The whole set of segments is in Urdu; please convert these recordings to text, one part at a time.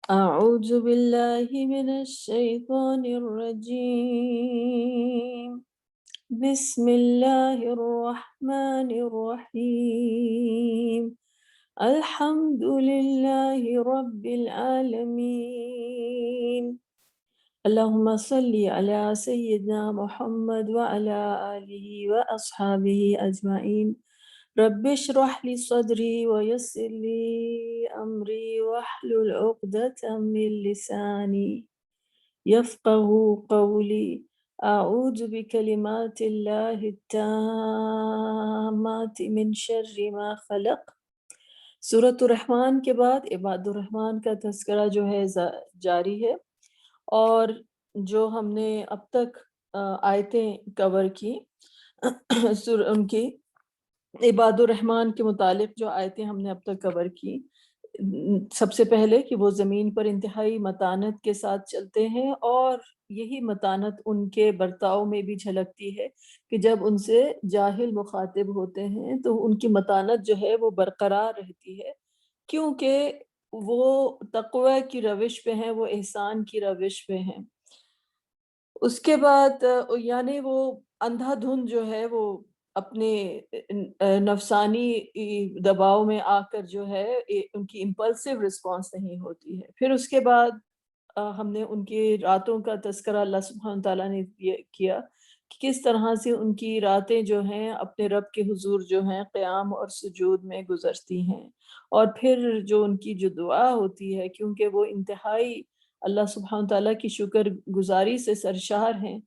أعوذ بالله من الشيطان الرجيم. بسم الله الرحمن الرحيم. الحمد لله رب العالمين. اللهم صل على سيدنا محمد وعلى آله وأصحابه أجمعين. رب اشرح لي صدري ويسر لي أمري واحلل عقدة من لساني يفقه قولي. أعوذ بكلمات الله التامات من شر ما خلق. سورۃ الرحمن کے بعد عباد الرحمن کا تذکرہ جو ہے جاری ہے، اور جو ہم نے اب تک آیتیں کور کی ان کی عباد الرحمن کے متعلق جو آیتیں ہم نے اب تک کور کی، سب سے پہلے کہ وہ زمین پر انتہائی متانت کے ساتھ چلتے ہیں، اور یہی متانت ان کے برتاؤ میں بھی جھلکتی ہے کہ جب ان سے جاہل مخاطب ہوتے ہیں تو ان کی متانت جو ہے وہ برقرار رہتی ہے، کیونکہ وہ تقوی کی روش پہ ہیں، وہ احسان کی روش پہ ہیں۔ اس کے بعد یعنی وہ اندھا دھند جو ہے وہ اپنے نفسانی دباؤ میں آ کر جو ہے ان کی امپلسو رسپانس نہیں ہوتی ہے۔ پھر اس کے بعد ہم نے ان کی راتوں کا تذکرہ اللہ سبحانہ تعالیٰ نے کیا کہ کس طرح سے ان کی راتیں جو ہیں اپنے رب کے حضور جو ہیں قیام اور سجود میں گزرتی ہیں، اور پھر جو ان کی جو دعا ہوتی ہے، کیونکہ وہ انتہائی اللہ سبحانہ تعالیٰ کی شکر گزاری سے سرشار ہیں،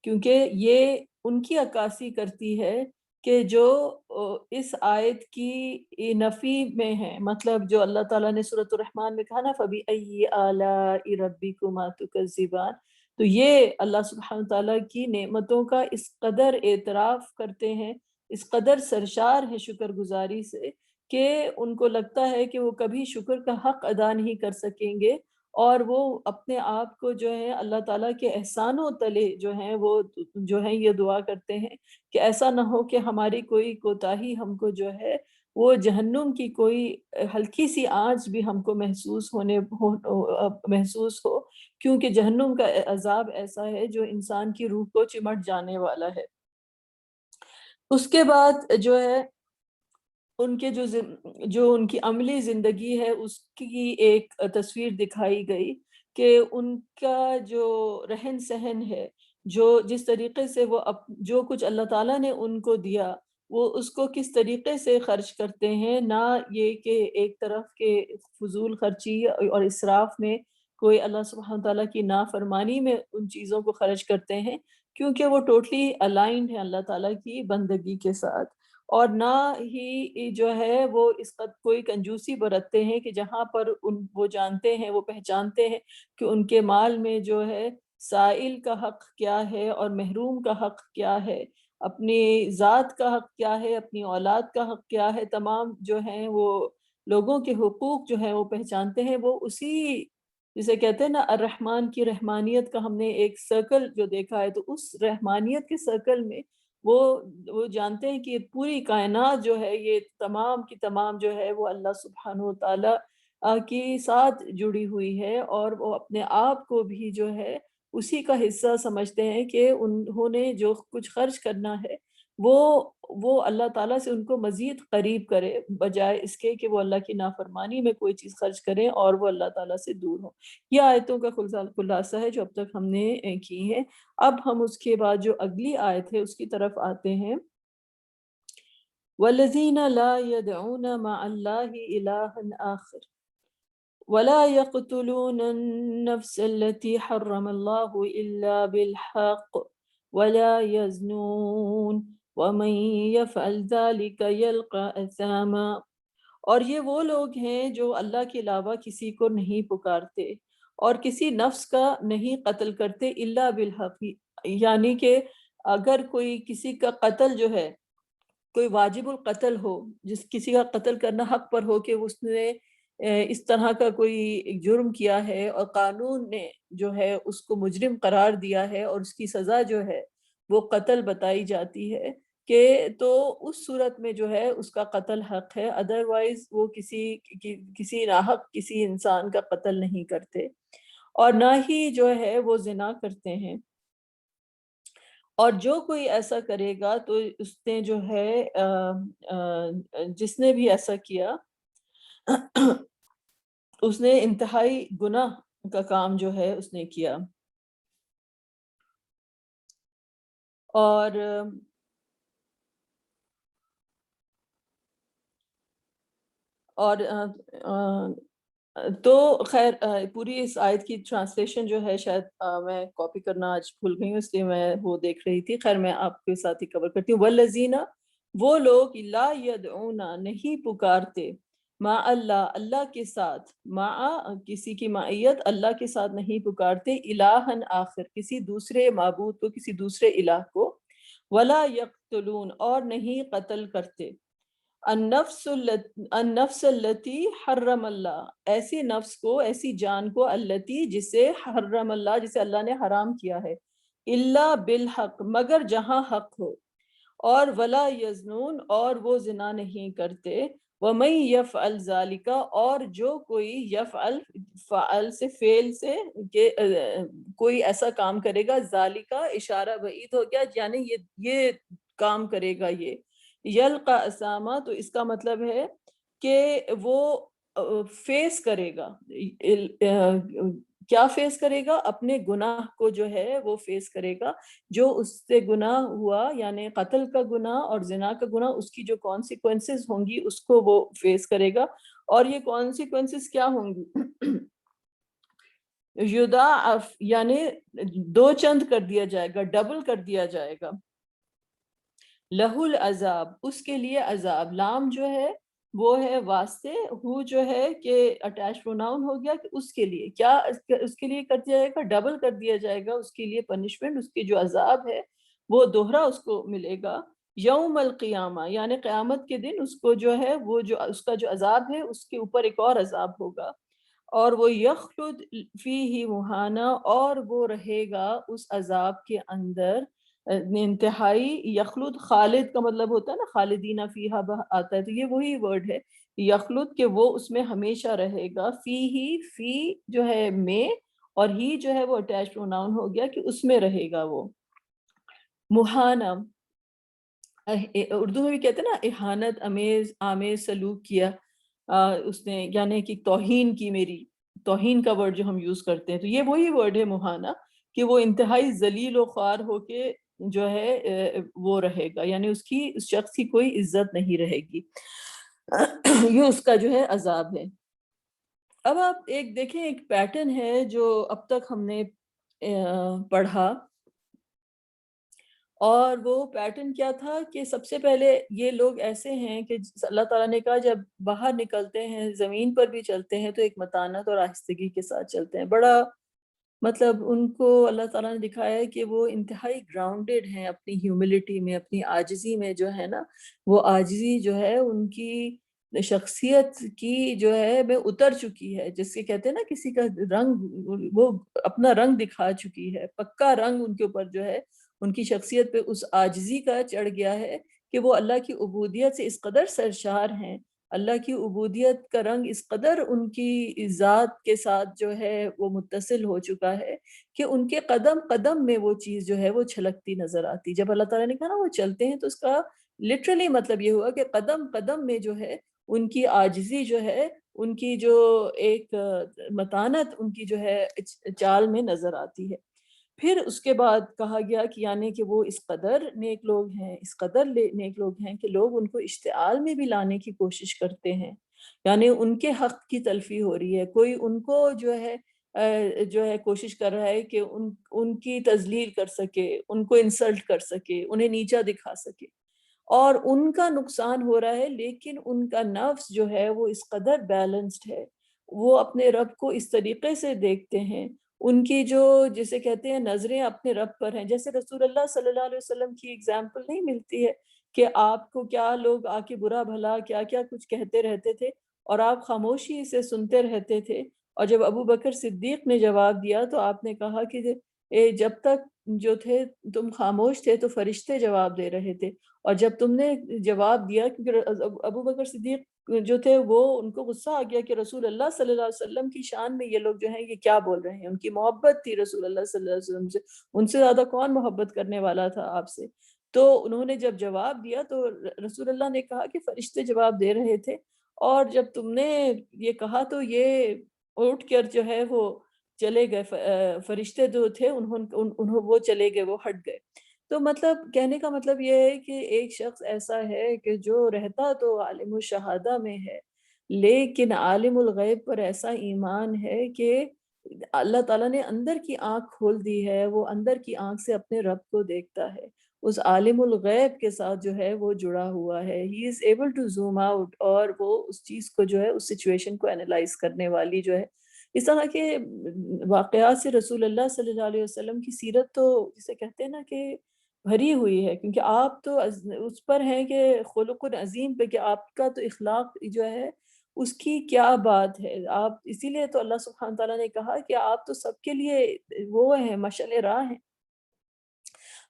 کیونکہ یہ ان کی عکاسی کرتی ہے کہ جو اس آیت کی نفی میں ہے، مطلب جو اللہ تعالیٰ نے سورۃ الرحمن میں کہا نا فَبِأَيِّ آلَاءِ رَبِّكُمَا تُكَذِّبَانِ، تو یہ اللہ سبحانہ تعالیٰ کی نعمتوں کا اس قدر اعتراف کرتے ہیں، اس قدر سرشار ہے شکر گزاری سے کہ ان کو لگتا ہے کہ وہ کبھی شکر کا حق ادا نہیں کر سکیں گے، اور وہ اپنے آپ کو جو ہے اللہ تعالیٰ کے احسانوں تلے جو ہیں وہ جو ہیں یہ دعا کرتے ہیں کہ ایسا نہ ہو کہ ہماری کوئی کوتاہی ہم کو جو ہے وہ جہنم کی کوئی ہلکی سی آنچ بھی ہم کو محسوس ہو، کیونکہ جہنم کا عذاب ایسا ہے جو انسان کی روح کو چمٹ جانے والا ہے۔ اس کے بعد جو ہے ان کے جو ان کی عملی زندگی ہے اس کی ایک تصویر دکھائی گئی کہ ان کا جو رہن سہن ہے، جو جس طریقے سے وہ جو کچھ اللہ تعالیٰ نے ان کو دیا وہ اس کو کس طریقے سے خرچ کرتے ہیں، نہ یہ کہ ایک طرف کے فضول خرچی اور اسراف میں کوئی اللہ سبحانہ تعالیٰ کی نافرمانی میں ان چیزوں کو خرچ کرتے ہیں، کیونکہ وہ ٹوٹلی الائنڈ ہیں اللہ تعالیٰ کی بندگی کے ساتھ، اور نہ ہی جو ہے وہ اس قد کوئی کنجوسی برتتے ہیں کہ جہاں پر وہ جانتے ہیں، وہ پہچانتے ہیں کہ ان کے مال میں جو ہے سائل کا حق کیا ہے اور محروم کا حق کیا ہے، اپنی ذات کا حق کیا ہے، اپنی اولاد کا حق کیا ہے، تمام جو ہیں وہ لوگوں کے حقوق جو ہیں وہ پہچانتے ہیں۔ وہ اسی جسے کہتے ہیں نا الرحمن کی رحمانیت کا ہم نے ایک سرکل جو دیکھا ہے، تو اس رحمانیت کے سرکل میں وہ جانتے ہیں کہ پوری کائنات جو ہے یہ تمام کی تمام جو ہے وہ اللہ سبحانہ و تعالیٰ کی ساتھ جڑی ہوئی ہے، اور وہ اپنے آپ کو بھی جو ہے اسی کا حصہ سمجھتے ہیں کہ انہوں نے جو کچھ خرچ کرنا ہے وہ اللہ تعالیٰ سے ان کو مزید قریب کرے، بجائے اس کے کہ وہ اللہ کی نافرمانی میں کوئی چیز خرچ کریں اور وہ اللہ تعالیٰ سے دور ہوں۔ یہ آیتوں کا خلاصہ ہے جو اب تک ہم نے کی ہے۔ اب ہم اس کے بعد جو اگلی آیت ہے اس کی طرف آتے ہیں۔ وَالَّذِينَ لَا يَدْعُونَ مَعَ اللَّهِ إِلَٰهًا آخَرَ وَلَا يَقْتُلُونَ النَّفْسَ الَّتِي حَرَّمَ اللَّهُ إِلَّا بِالْحَقِّ وَلَا يَزْنُونَ وَمَن يَفْعَلْ ذَلِكَ يَلْقَ أَثَامًا، اور یہ وہ لوگ ہیں جو اللہ کے علاوہ کسی کو نہیں پکارتے اور کسی نفس کا نہیں قتل کرتے الا بالحق، یعنی کہ اگر کوئی کسی کا قتل جو ہے کوئی واجب القتل ہو، جس کسی کا قتل کرنا حق پر ہو کہ اس نے اس طرح کا کوئی جرم کیا ہے اور قانون نے جو ہے اس کو مجرم قرار دیا ہے اور اس کی سزا جو ہے وہ قتل بتائی جاتی ہے، کہ تو اس صورت میں جو ہے اس کا قتل حق ہے، ادروائز وہ کسی ناحق کسی انسان کا قتل نہیں کرتے، اور نہ ہی جو ہے وہ زنا کرتے ہیں۔ اور جو کوئی ایسا کرے گا تو اس نے جو ہے جس نے بھی ایسا کیا اس نے انتہائی گناہ کا کام جو ہے اس نے کیا۔ اور اور تو خیر پوری اس آیت کی ٹرانسلیشن جو ہے شاید میں کاپی کرنا آج بھول گئی ہوں، اس لیے میں وہ دیکھ رہی تھی۔ خیر میں آپ کے ساتھ ہی کور کرتی ہوں۔ والذین، وہ لوگ لا یدعون، نہیں پکارتے، مع اللہ، اللہ کے ساتھ، مع کسی کی معیت اللہ کے ساتھ نہیں پکارتے، الہن آخر، کسی دوسرے معبود کو، کسی دوسرے الہ کو، ولا یقتلون، اور نہیں قتل کرتے، النفس التی حرم اللہ، ایسی نفس کو، ایسی جان کو، التی جسے حرم اللہ، جسے اللہ نے حرام کیا ہے، الا بالحق، مگر جہاں حق ہو، اور ولا یزنون، اور وہ زنا نہیں کرتے، ومن یفعل ذالک، اور جو کوئی یفعل، فعل سے فعل سے کہ کوئی ایسا کام کرے گا، ذالک اشارہ بعید ہو گیا، یعنی یہ کام کرے گا، یہ یلقا اسامہ، تو اس کا مطلب ہے کہ وہ فیس کرے گا، کیا فیس کرے گا؟ اپنے گناہ کو جو ہے وہ فیس کرے گا، جو اس سے گناہ ہوا، یعنی قتل کا گناہ اور زنا کا گناہ، اس کی جو کانسیکوینسز ہوں گی اس کو وہ فیس کرے گا۔ اور یہ کانسیکوینسز کیا ہوں گی؟ یضاعف، یعنی دو چند کر دیا جائے گا، ڈبل کر دیا جائے گا، لہو العذاب، اس کے لیے عذاب، لام جو ہے وہ ہے واسطے، ہو جو ہے کہ اٹیچ پروناؤن ہو گیا، کہ اس کے لیے کیا، اس کے لیے کر دیا جائے گا، ڈبل کر دیا جائے گا اس کے لیے پنشمنٹ، اس کی جو عذاب ہے وہ دوہرا اس کو ملے گا، یوم القیامہ، یعنی قیامت کے دن اس کو جو ہے وہ جو اس کا جو عذاب ہے اس کے اوپر ایک اور عذاب ہوگا، اور وہ یخلد فیہ مہانا، اور وہ رہے گا اس عذاب کے اندر انتہائی، یخلد خالد کا مطلب ہوتا ہے نا، خالدین فیہا آتا ہے، تو یہ وہی ورڈ ہے یخلد، کہ وہ اس میں ہمیشہ رہے گا، فی جو ہے میں، اور ہی جو ہے وہ اٹیچ پروناؤن ہو گیا کہ اس میں رہے گا وہ، مہانا، اردو میں بھی کہتے ہیں نا اہانت آمیز سلوک کیا اس نے، یعنی کہ توہین کی، میری توہین کا ورڈ جو ہم یوز کرتے ہیں، تو یہ وہی ورڈ ہے مہانا، کہ وہ انتہائی ذلیل و خوار ہو کے جو ہے وہ رہے گا، یعنی اس شخص کی کوئی عزت نہیں رہے گی، یہ اس کا جو ہے عذاب ہے۔ اب آپ ایک دیکھیں، ایک پیٹرن ہے جو اب تک ہم نے پڑھا، اور وہ پیٹرن کیا تھا کہ سب سے پہلے یہ لوگ ایسے ہیں کہ اللہ تعالیٰ نے کہا جب باہر نکلتے ہیں، زمین پر بھی چلتے ہیں تو ایک متانت اور آہستگی کے ساتھ چلتے ہیں، بڑا مطلب ان کو اللہ تعالیٰ نے دکھایا ہے کہ وہ انتہائی گراؤنڈڈ ہیں اپنی ہیوملٹی میں، اپنی عاجزی میں، جو ہے نا وہ عاجزی جو ہے ان کی شخصیت کی جو ہے میں اتر چکی ہے، جس کے کہتے ہیں نا کسی کا رنگ، وہ اپنا رنگ دکھا چکی ہے، پکا رنگ ان کے اوپر جو ہے، ان کی شخصیت پہ اس عاجزی کا چڑھ گیا ہے کہ وہ اللہ کی عبودیت سے اس قدر سرشار ہیں، اللہ کی عبودیت کا رنگ اس قدر ان کی ذات کے ساتھ جو ہے وہ متصل ہو چکا ہے کہ ان کے قدم قدم میں وہ چیز جو ہے وہ چھلکتی نظر آتی۔ جب اللہ تعالیٰ نے کہا نا وہ چلتے ہیں، تو اس کا لٹرلی مطلب یہ ہوا کہ قدم قدم میں جو ہے ان کی عاجزی جو ہے، ان کی جو ایک متانت ان کی جو ہے چال میں نظر آتی ہے۔ پھر اس کے بعد کہا گیا کہ یعنی کہ وہ اس قدر نیک لوگ ہیں، اس قدر نیک لوگ ہیں کہ لوگ ان کو اشتعال میں بھی لانے کی کوشش کرتے ہیں، یعنی ان کے حق کی تلفی ہو رہی ہے، کوئی ان کو جو ہے کوشش کر رہا ہے کہ ان کی تذلیل کر سکے، ان کو انسلٹ کر سکے، انہیں نیچا دکھا سکے، اور ان کا نقصان ہو رہا ہے، لیکن ان کا نفس جو ہے وہ اس قدر بیلنسڈ ہے، وہ اپنے رب کو اس طریقے سے دیکھتے ہیں، ان کی جو جسے کہتے ہیں نظریں اپنے رب پر ہیں، جیسے رسول اللہ صلی اللہ علیہ وسلم کی اگزامپل نہیں ملتی ہے کہ آپ کو کیا لوگ آ کے برا بھلا کیا کیا کچھ کہتے رہتے تھے اور آپ خاموشی سے سنتے رہتے تھے، اور جب ابو بکر صدیق نے جواب دیا تو آپ نے کہا کہ جب تک جو تھے تم خاموش تھے تو فرشتے جواب دے رہے تھے، اور جب تم نے جواب دیا، کیونکہ ابو بکر صدیق جو تھے وہ ان کو غصہ آ گیا کہ رسول اللہ صلی اللہ علیہ وسلم کی شان میں یہ لوگ جو ہیں یہ کیا بول رہے ہیں، ان کی محبت تھی رسول اللہ صلی اللہ علیہ وسلم سے، ان سے زیادہ کون محبت کرنے والا تھا آپ سے. تو انہوں نے جب جواب دیا تو رسول اللہ نے کہا کہ فرشتے جواب دے رہے تھے، اور جب تم نے یہ کہا تو یہ اٹھ کر جو ہے وہ چلے گئے، فرشتے جو تھے انہوں وہ چلے گئے، وہ ہٹ گئے. تو مطلب کہنے کا مطلب یہ ہے کہ ایک شخص ایسا ہے کہ جو رہتا تو عالم الشہادہ میں ہے، لیکن عالم الغیب پر ایسا ایمان ہے کہ اللہ تعالیٰ نے اندر کی آنکھ کھول دی ہے، وہ اندر کی آنکھ سے اپنے رب کو دیکھتا ہے، اس عالم الغیب کے ساتھ جو ہے وہ جڑا ہوا ہے. He is able to zoom out, اور وہ اس چیز کو جو ہے اس سچویشن کو انالائز کرنے والی جو ہے. اس طرح کے واقعات سے رسول اللہ صلی اللہ علیہ وسلم کی سیرت تو جسے کہتے ہیں نا کہ بھری ہوئی ہے، کیونکہ آپ تو اس پر ہیں کہ خلق عظیم پہ، کہ آپ کا تو اخلاق جو ہے اس کی کیا بات ہے. آپ اسی لیے تو اللہ سبحانہ تعالیٰ نے کہا کہ آپ تو سب کے لیے وہ ہیں، مشعل راہ ہیں.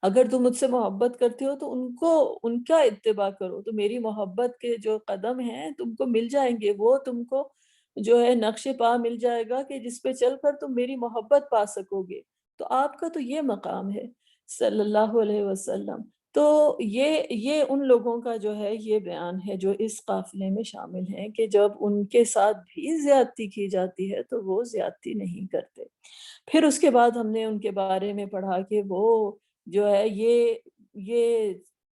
اگر تم مجھ سے محبت کرتے ہو تو ان کا اتباع کرو، تو میری محبت کے جو قدم ہیں تم کو مل جائیں گے، وہ تم کو جو ہے نقش پا مل جائے گا کہ جس پہ چل کر تم میری محبت پا سکو گے. تو آپ کا تو یہ مقام ہے صلی اللہ علیہ وسلم. تو یہ ان لوگوں کا جو ہے یہ بیان ہے جو اس قافلے میں شامل ہیں، کہ جب ان کے ساتھ بھی زیادتی کی جاتی ہے تو وہ زیادتی نہیں کرتے. پھر اس کے بعد ہم نے ان کے بارے میں پڑھا کہ وہ جو ہے یہ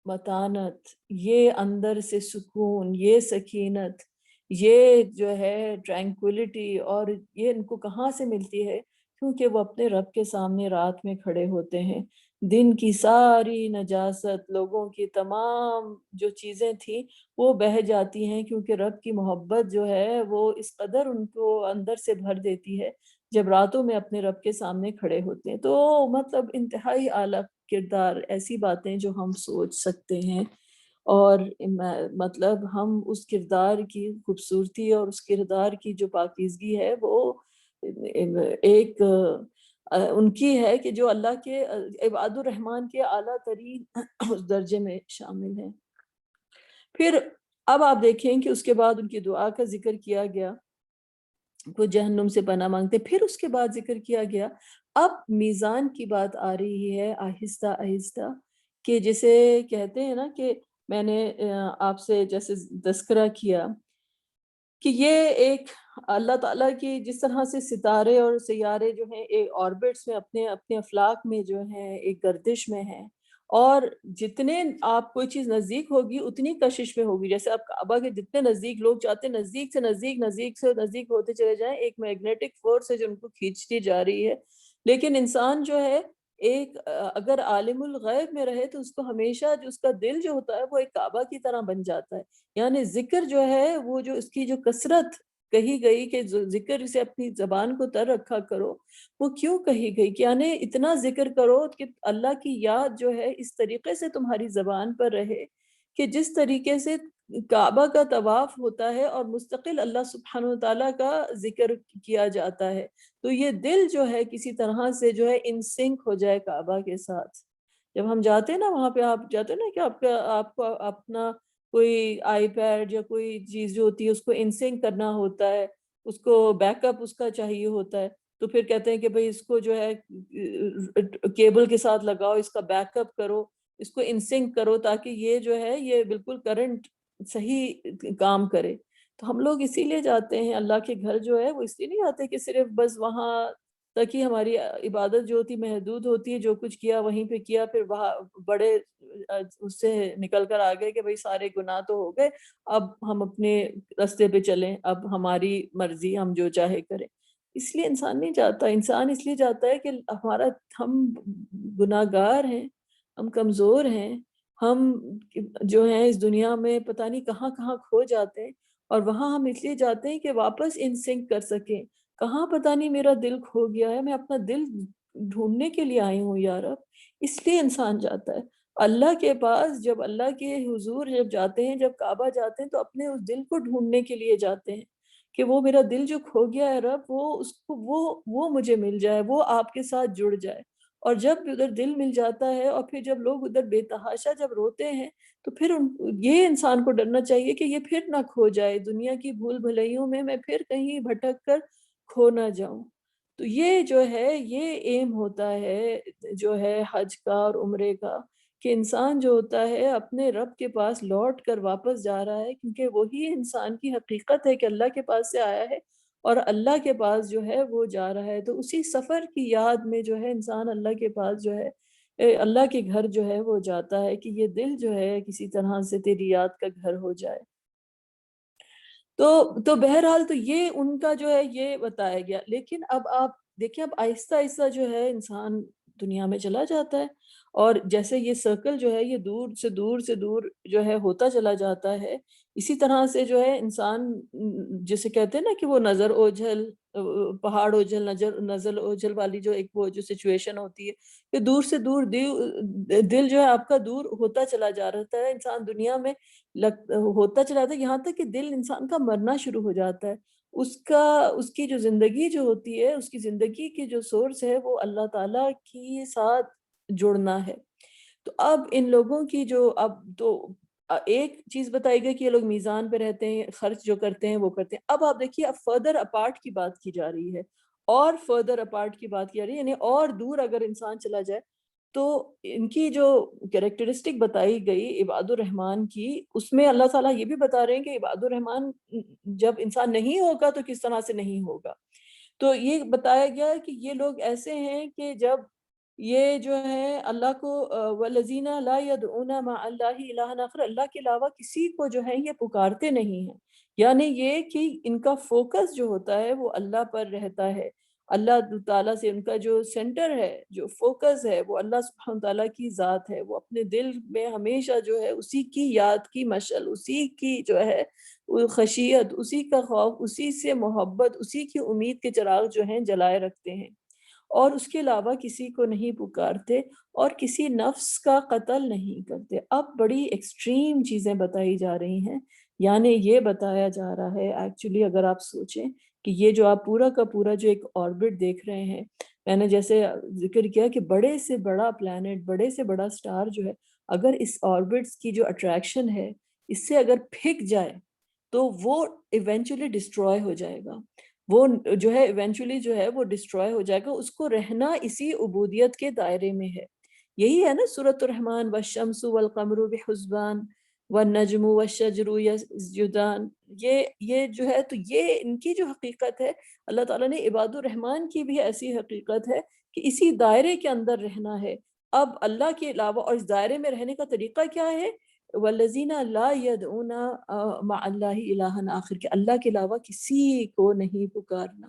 متانت، یہ اندر سے سکون، یہ سکینت، یہ جو ہے ٹرینکولیٹی، اور یہ ان کو کہاں سے ملتی ہے؟ کیونکہ وہ اپنے رب کے سامنے رات میں کھڑے ہوتے ہیں. دن کی ساری نجاست، لوگوں کی تمام جو چیزیں تھیں وہ بہہ جاتی ہیں، کیونکہ رب کی محبت جو ہے وہ اس قدر ان کو اندر سے بھر دیتی ہے جب راتوں میں اپنے رب کے سامنے کھڑے ہوتے ہیں. تو مطلب انتہائی اعلیٰ کردار، ایسی باتیں جو ہم سوچ سکتے ہیں، اور مطلب ہم اس کردار کی خوبصورتی اور اس کردار کی جو پاکیزگی ہے وہ ایک ان کی ہے کہ جو اللہ کے عباد الرحمن کے اعلیٰ ترین اس درجے میں شامل ہیں. پھر اب آپ دیکھیں کہ اس کے بعد ان کی دعا کا ذکر کیا گیا، وہ جہنم سے پناہ مانگتے. پھر اس کے بعد ذکر کیا گیا، اب میزان کی بات آ رہی ہے آہستہ آہستہ، کہ جسے کہتے ہیں نا کہ میں نے آپ سے جیسے تذکرہ کیا کہ یہ ایک اللہ تعالیٰ کی جس طرح سے ستارے اور سیارے جو ہیں ایک آربٹس میں اپنے اپنے افلاک میں جو ہیں ایک گردش میں ہیں، اور جتنے آپ کوئی چیز نزدیک ہوگی اتنی کشش میں ہوگی. جیسے آپ کعبہ کے جتنے نزدیک لوگ چاہتے ہیں نزدیک سے نزدیک نزدیک سے نزدیک ہوتے چلے جائیں، ایک میگنیٹک فورس ہے جو ان کو کھینچتی جا رہی ہے. لیکن انسان جو ہے ایک اگر عالم الغیب میں رہے تو اس کو ہمیشہ جو اس کا دل جو ہوتا ہے وہ ایک کعبہ کی طرح بن جاتا ہے. یعنی ذکر جو ہے وہ جو اس کی جو کثرت کہی گئی کہ ذکر سے اپنی زبان کو تر رکھا کرو، وہ کیوں کہی گئی کہ یعنی اتنا ذکر کرو کہ اللہ کی یاد جو ہے اس طریقے سے تمہاری زبان پر رہے کہ جس طریقے سے کعبہ کا طواف ہوتا ہے اور مستقل اللہ سبحانہ وتعالیٰ کا ذکر کیا جاتا ہے، تو یہ دل جو ہے کسی طرح سے جو ہے ان سنک ہو جائے کعبہ کے ساتھ. جب ہم جاتے ہیں نا وہاں پہ، آپ جاتے ہیں نا کہ آپ کو اپنا کوئی آئی پیڈ یا کوئی چیز جو ہوتی ہے اس کو انسنک کرنا ہوتا ہے، اس کو بیک اپ اس کا چاہیے ہوتا ہے، تو پھر کہتے ہیں کہ بھئی اس کو جو ہے کیبل کے ساتھ لگاؤ، اس کا بیک اپ کرو، اس کو انسنک کرو تاکہ یہ جو ہے یہ بالکل کرنٹ صحیح کام کرے. تو ہم لوگ اسی لیے جاتے ہیں اللہ کے گھر جو ہے وہ اس لیے نہیں جاتے کہ صرف بس وہاں تک ہی ہماری عبادت جو ہوتی محدود ہوتی ہے، جو کچھ کیا وہیں پہ کیا، پھر وہاں بڑے اس سے نکل کر آ گئے کہ بھئی سارے گناہ تو ہو گئے، اب ہم اپنے راستے پہ چلیں، اب ہماری مرضی، ہم جو چاہے کریں. اس لیے انسان نہیں جاتا. انسان اس لیے جاتا ہے کہ ہم گناہ گار ہیں، ہم کمزور ہیں، ہم جو ہیں اس دنیا میں پتہ نہیں کہاں کہاں کھو جاتے ہیں، اور وہاں ہم اس لیے جاتے ہیں کہ واپس ان سنک کر سکیں. کہاں پتہ نہیں میرا دل کھو گیا ہے، میں اپنا دل ڈھونڈنے کے لیے آئی ہوں یا رب. اس لیے انسان جاتا ہے اللہ کے پاس. جب اللہ کے حضور جب جاتے ہیں، جب کعبہ جاتے ہیں، تو اپنے اس دل کو ڈھونڈنے کے لیے جاتے ہیں کہ وہ میرا دل جو کھو گیا ہے رب، وہ اس کو وہ مجھے مل جائے، وہ آپ کے ساتھ جڑ جائے. اور جب ادھر دل مل جاتا ہے اور پھر جب لوگ ادھر بے تحاشا جب روتے ہیں تو پھر یہ انسان کو ڈرنا چاہیے کہ یہ پھر نہ کھو جائے دنیا کی بھول بھلائیوں میں پھر کہیں بھٹک کر کھو نہ جاؤں۔ تو یہ جو ہے یہ ایم ہوتا ہے جو ہے حج کا اور عمرے کا، کہ انسان جو ہوتا ہے اپنے رب کے پاس لوٹ کر واپس جا رہا ہے، کیونکہ وہی انسان کی حقیقت ہے کہ اللہ کے پاس سے آیا ہے اور اللہ کے پاس جو ہے وہ جا رہا ہے۔ تو اسی سفر کی یاد میں جو ہے انسان اللہ کے پاس جو ہے اللہ کے گھر جو ہے وہ جاتا ہے کہ یہ دل جو ہے کسی طرح سے تیری یاد کا گھر ہو جائے۔ تو بہرحال تو یہ ان کا جو ہے یہ بتایا گیا، لیکن اب آپ دیکھیں اب آہستہ آہستہ جو ہے انسان دنیا میں چلا جاتا ہے، اور جیسے یہ سرکل جو ہے یہ دور سے دور سے دور جو ہے ہوتا چلا جاتا ہے، اسی طرح سے جو ہے انسان جسے کہتے ہیں نا کہ وہ نظر اوجھل پہاڑ اوجھل نظر اوجھل والی جو ایک وہ جو سچویشن ہوتی ہے کہ دور سے دور دل جو ہے آپ کا دور ہوتا چلا جا رہتا ہے، انسان دنیا میں ہوتا چلا جاتا ہے یہاں تک کہ دل انسان کا مرنا شروع ہو جاتا ہے۔ اس کی جو زندگی جو ہوتی ہے اس کی زندگی کی جو سورس ہے وہ اللہ تعالیٰ کی ساتھ جڑنا ہے۔ تو اب ان لوگوں کی جو اب تو ایک چیز بتائی گئی کہ یہ لوگ میزان پہ رہتے ہیں، خرچ جو کرتے ہیں وہ کرتے ہیں۔ اب آپ دیکھیے اب فردر اپارٹ کی بات کی جا رہی ہے، اور فردر اپارٹ کی بات کی جا رہی ہے، یعنی اور دور اگر انسان چلا جائے تو ان کی جو کریکٹرسٹک بتائی گئی عباد الرحمن کی، اس میں اللہ تعالیٰ یہ بھی بتا رہے ہیں کہ عباد الرحمن جب انسان نہیں ہوگا تو کس طرح سے نہیں ہوگا۔ تو یہ بتایا گیا کہ یہ لوگ ایسے ہیں کہ جب یہ جو ہے اللہ کو وَالَّذِينَ لَا يَدْعُونَ مَعَ اللَّهِ إِلَٰهًا آخَرَ، اللہ کے علاوہ کسی کو جو ہے یہ پکارتے نہیں ہیں، یعنی یہ کہ ان کا فوکس جو ہوتا ہے وہ اللہ پر رہتا ہے، اللہ تعالیٰ سے ان کا جو سینٹر ہے جو فوکس ہے وہ اللہ سبحانہ تعالیٰ کی ذات ہے، وہ اپنے دل میں ہمیشہ جو ہے اسی کی یاد کی مشعل، اسی کی جو ہے وہ خشیت، اسی کا خوف، اسی سے محبت، اسی کی امید کے چراغ جو ہیں جلائے رکھتے ہیں، اور اس کے علاوہ کسی کو نہیں پکارتے اور کسی نفس کا قتل نہیں کرتے۔ اب بڑی ایکسٹریم چیزیں بتائی جا رہی ہیں، یعنی یہ بتایا جا رہا ہے ایکچولی اگر آپ سوچیں کہ یہ جو آپ پورا کا پورا جو ایک آربٹ دیکھ رہے ہیں، میں نے جیسے ذکر کیا کہ بڑے سے بڑا پلانٹ، بڑے سے بڑا سٹار جو ہے، اگر اس آربٹس کی جو اٹریکشن ہے اس سے اگر پھک جائے تو وہ ایونچولی ڈسٹروائے ہو جائے گا، وہ جو ہے ایونچولی جو ہے وہ ڈسٹروائے ہو جائے گا، اس کو رہنا اسی عبودیت کے دائرے میں ہے۔ یہی ہے نا سورۃ الرحمن والشمس والقمر بحسبان والنجم والشجر یسجدان، یہ جو ہے تو یہ ان کی جو حقیقت ہے، اللہ تعالیٰ نے عباد الرحمن کی بھی ایسی حقیقت ہے کہ اسی دائرے کے اندر رہنا ہے۔ اب اللہ کے علاوہ اور اس دائرے میں رہنے کا طریقہ کیا ہے؟ والذین لا یدعون مع اللہ الہا آخر، کہ اللہ کے علاوہ کسی کو نہیں پکارنا۔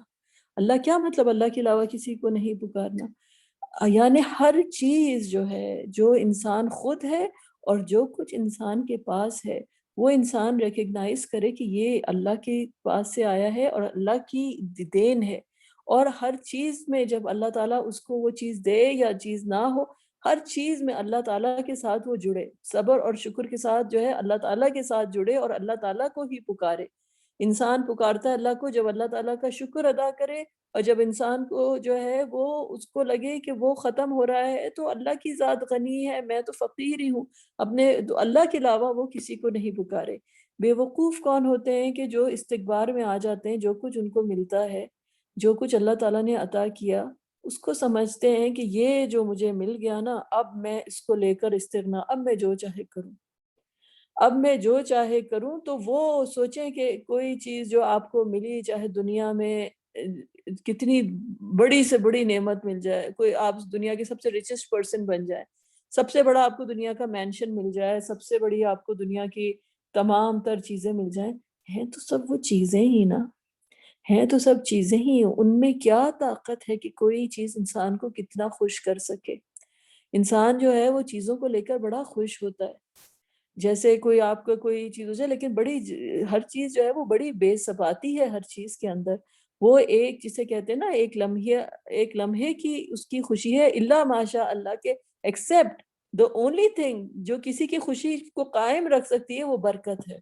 اللہ کیا مطلب اللہ کے علاوہ کسی کو نہیں پکارنا؟ یعنی ہر چیز جو ہے جو انسان خود ہے اور جو کچھ انسان کے پاس ہے وہ انسان ریکگنائز کرے کہ یہ اللہ کے پاس سے آیا ہے اور اللہ کی دین ہے، اور ہر چیز میں جب اللہ تعالیٰ اس کو وہ چیز دے یا چیز نہ ہو، ہر چیز میں اللہ تعالیٰ کے ساتھ وہ جڑے، صبر اور شکر کے ساتھ جو ہے اللہ تعالیٰ کے ساتھ جڑے اور اللہ تعالیٰ کو ہی پکارے۔ انسان پکارتا ہے اللہ کو جب اللہ تعالیٰ کا شکر ادا کرے، اور جب انسان کو جو ہے وہ اس کو لگے کہ وہ ختم ہو رہا ہے تو اللہ کی ذات غنی ہے، میں تو فقیر ہی ہوں، اپنے تو اللہ کے علاوہ وہ کسی کو نہیں پکارے۔ بے وقوف کون ہوتے ہیں کہ جو استکبار میں آ جاتے ہیں، جو کچھ ان کو ملتا ہے، جو کچھ اللہ تعالیٰ نے عطا کیا، اس کو سمجھتے ہیں کہ یہ جو مجھے مل گیا نا، اب میں اس کو لے کر استغنا، اب میں جو چاہے کروں، اب میں جو چاہے کروں۔ تو وہ سوچیں کہ کوئی چیز جو آپ کو ملی، چاہے دنیا میں کتنی بڑی سے بڑی نعمت مل جائے، کوئی آپ دنیا کے سب سے ریچسٹ پرسن بن جائے، سب سے بڑا آپ کو دنیا کا مینشن مل جائے، سب سے بڑی آپ کو دنیا کی تمام تر چیزیں مل جائیں، ہیں تو سب وہ چیزیں ہی نا، ہیں تو سب چیزیں ہی، ان میں کیا طاقت ہے کہ کوئی چیز انسان کو کتنا خوش کر سکے؟ انسان جو ہے وہ چیزوں کو لے کر بڑا خوش ہوتا ہے، جیسے کوئی آپ کا کوئی چیز ہو جائے، لیکن بڑی ہر چیز جو ہے وہ بڑی بے ثباتی ہے ہر چیز کے اندر، وہ ایک جسے کہتے ہیں نا ایک لمحے کی اس کی خوشی ہے، الا ماشاء اللہ کے ایکسیپٹ the only thing جو کسی کی خوشی کو قائم رکھ سکتی ہے وہ برکت ہے۔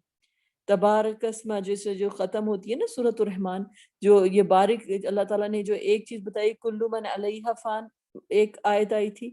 تبارک اسمہ جیسے جو ختم ہوتی ہے نا سورۃ الرحمن، جو یہ بارک اللہ تعالیٰ نے جو ایک چیز بتائی، کل من علیہا فان، ایک آیت آئی تھی،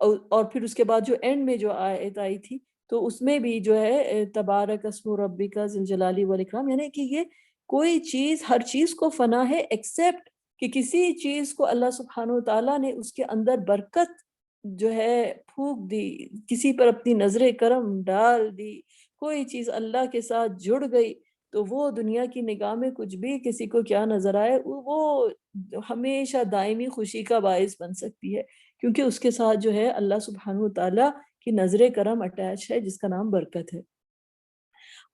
اور پھر اس کے بعد جو اینڈ میں جو آیت آئی تھی تو اس میں بھی جو ہے تبارک اسم ربک ذی الجلال والاکرام، یعنی کہ یہ کوئی چیز، ہر چیز کو فنا ہے ایکسیپٹ کہ کسی چیز کو اللہ سبحانہ و تعالیٰ نے اس کے اندر برکت جو ہے پھونک دی، کسی پر اپنی نظر کرم ڈال دی، کوئی چیز اللہ کے ساتھ جڑ گئی تو وہ دنیا کی نگاہ میں کچھ بھی کسی کو کیا نظر آئے وہ ہمیشہ دائمی خوشی کا باعث بن سکتی ہے، کیونکہ اس کے ساتھ جو ہے اللہ سبحانہ و تعالیٰ کی نظر کرم اٹیچ ہے، جس کا نام برکت ہے۔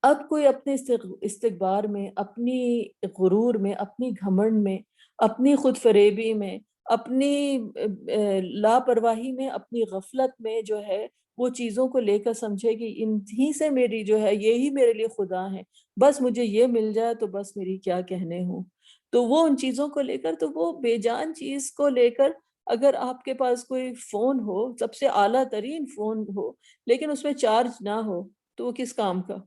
اب کوئی اپنے استکبار میں، اپنی غرور میں، اپنی گھمنڈ میں، اپنی خود فریبی میں، اپنی لاپرواہی میں، اپنی غفلت میں جو ہے وہ چیزوں کو لے کر سمجھے کہ انہی سے میری جو ہے یہی میرے لیے خدا ہیں، بس مجھے یہ مل جائے تو بس میری کیا کہنے ہوں، تو وہ ان چیزوں کو لے کر، تو وہ بے جان چیز کو لے کر اگر آپ کے پاس کوئی فون ہو، سب سے اعلیٰ ترین فون ہو، لیکن اس میں چارج نہ ہو تو وہ کس کام کا؟